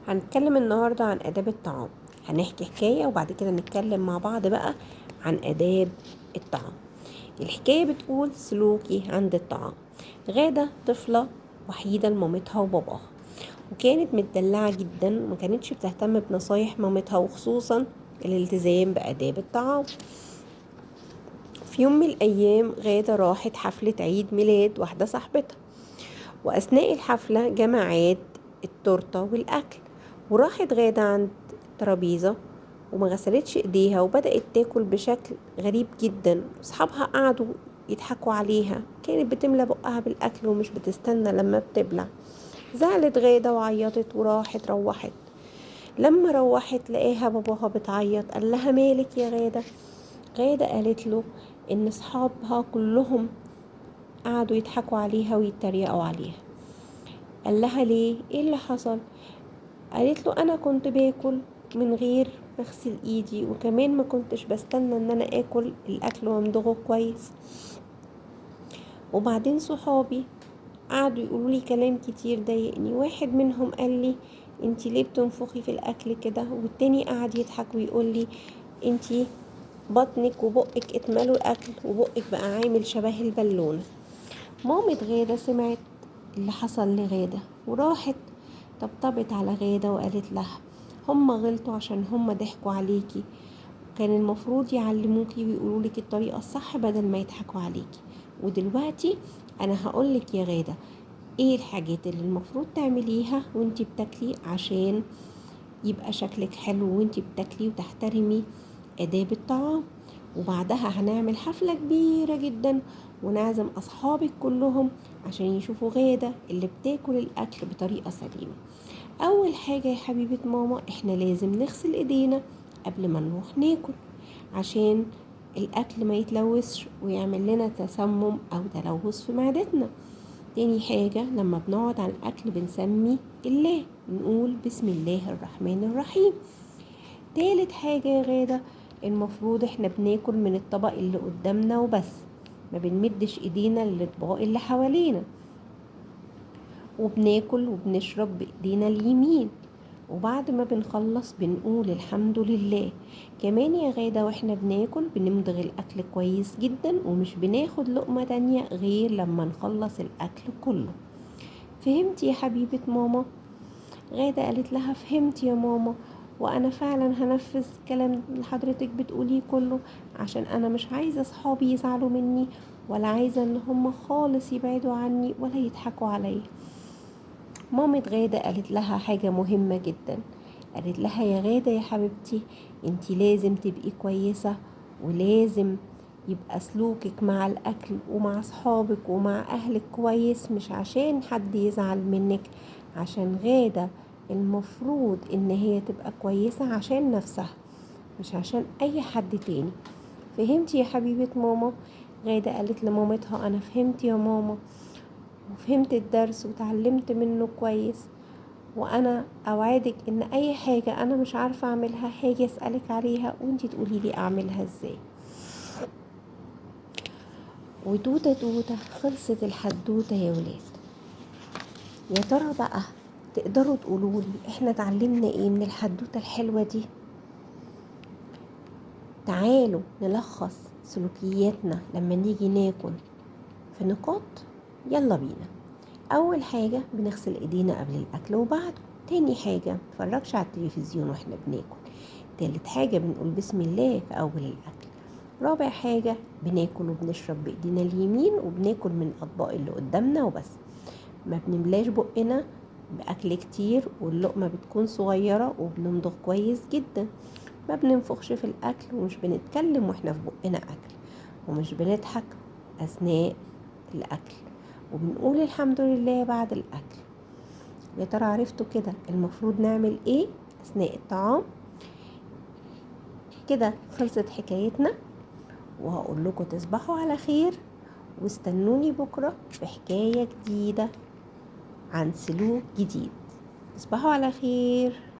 هنتكلم النهاردة عن آداب الطعام. هنحكي حكاية وبعد كده نتكلم مع بعض بقى عن آداب الطعام. الحكاية بتقول سلوكي عند الطعام. غادة طفلة وحيدة لمامتها وباباها، وكانت متدلعة جدا وما كانتش بتهتم بنصايح مامتها، وخصوصا الالتزام بآداب الطعام. في يوم من الأيام غادة راحت حفلة عيد ميلاد واحدة صاحبتها، وأثناء الحفلة جمعت التورتة والأكل، وراحت غادة عند الترابيزة وما غسلتش ايديها وبدأت تاكل بشكل غريب جدا. اصحابها قعدوا يضحكوا عليها، كانت بتملى بقها بالأكل ومش بتستنى لما بتبلع. زعلت غادة وعيطت وراحت روحت. لما روحت لقاها باباها بتعيط، قال لها مالك يا غادة؟ غادة قالت له ان اصحابها كلهم قعدوا يضحكوا عليها ويتريقوا عليها. قال لها ليه؟ ايه اللي حصل؟ قالت له انا كنت باكل من غير بغسل ايدي، وكمان ما كنتش بستنى ان انا اكل الاكل وامضغه كويس. وبعدين صحابي قعدوا يقولوا لي كلام كتير ضايقني. واحد منهم قال لي انتي ليه بتنفخي في الاكل كده، والتاني قعد يضحك ويقول لي انتي بطنك وبقك اتملوا الاكل وبقك بقى عامل شبه البالونه. مامة غادة سمعت اللي حصل لغادة وراحت طبطبت على غادة وقالت لها هم غلطوا عشان هم ضحكوا عليكي، كان المفروض يعلموكي ويقولولك الطريقة الصح بدل ما يضحكوا عليكي. ودلوقتي انا هقولك يا غادة ايه الحاجات اللي المفروض تعمليها وانتي بتاكلي عشان يبقى شكلك حلو وانتي بتاكلي وتحترمي آداب الطعام. وبعدها هنعمل حفلة كبيرة جدا ونعزم أصحابك كلهم عشان يشوفوا غادة اللي بتاكل الأكل بطريقة سليمة. أول حاجة يا حبيبة ماما، احنا لازم نغسل ايدينا قبل ما نروح ناكل عشان الأكل ما يتلوثش ويعمل لنا تسمم أو تلوث في معدتنا. تاني حاجة، لما بنقعد على الأكل بنسمي الله، نقول بسم الله الرحمن الرحيم. تالت حاجة يا غادة، المفروض احنا بناكل من الطبق اللي قدامنا وبس، ما بنمدش ايدينا للاطباق اللي حوالينا، وبناكل وبنشرب بايدينا اليمين، وبعد ما بنخلص بنقول الحمد لله. كمان يا غادة واحنا بناكل بنمضغ الاكل كويس جدا ومش بناخد لقمة تانية غير لما نخلص الاكل كله. فهمتي يا حبيبة ماما؟ غادة قالت لها فهمت يا ماما، وانا فعلا هنفذ كلام اللي حضرتك بتقوليه كله، عشان انا مش عايزة صحابي يزعلوا مني، ولا عايزة ان هم خالص يبعدوا عني ولا يضحكوا عليا. مامة غادة قالت لها حاجة مهمة جدا، قالت لها يا غادة يا حبيبتي انتي لازم تبقي كويسة، ولازم يبقى سلوكك مع الأكل ومع صحابك ومع أهلك كويس، مش عشان حد يزعل منك، عشان غادة المفروض ان هي تبقى كويسة عشان نفسها مش عشان اي حد تاني. فهمتي يا حبيبة ماما؟ غادة قالت لمامتها انا فهمت يا ماما، وفهمت الدرس وتعلمت منه كويس، وانا اوعدك ان اي حاجة انا مش عارفة اعملها هاجي اسألك عليها وانتي تقولي لي اعملها ازاي. وتوتة توتة خلصت الحدوتة يا ولاد. يا ترى بقى تقدروا تقولولي احنا اتعلمنا ايه من الحدوتة الحلوة دي؟ تعالوا نلخص سلوكياتنا لما نيجي ناكل في نقاط. يلا بينا. اول حاجة بنغسل ايدينا قبل الاكل وبعده. تاني حاجة متفرجش على التلفزيون واحنا بناكل. تالت حاجة بنقول بسم الله في اول الاكل. رابع حاجة بناكل وبنشرب بايدينا اليمين وبناكل من الاطباق اللي قدامنا وبس، ما بنملاش بقنا باكل كتير واللقمة بتكون صغيرة، وبنمضغ كويس جدا، ما بننفخش في الاكل ومش بنتكلم واحنا في بقنا اكل، ومش بنضحك اثناء الاكل، وبنقول الحمد لله بعد الاكل. يا ترى عرفتوا كده المفروض نعمل ايه اثناء الطعام؟ كده خلصت حكايتنا، وهقول لكم تصبحوا على خير، واستنوني بكرة في حكاية جديدة عن سلوك جديد. تصبحوا على خير.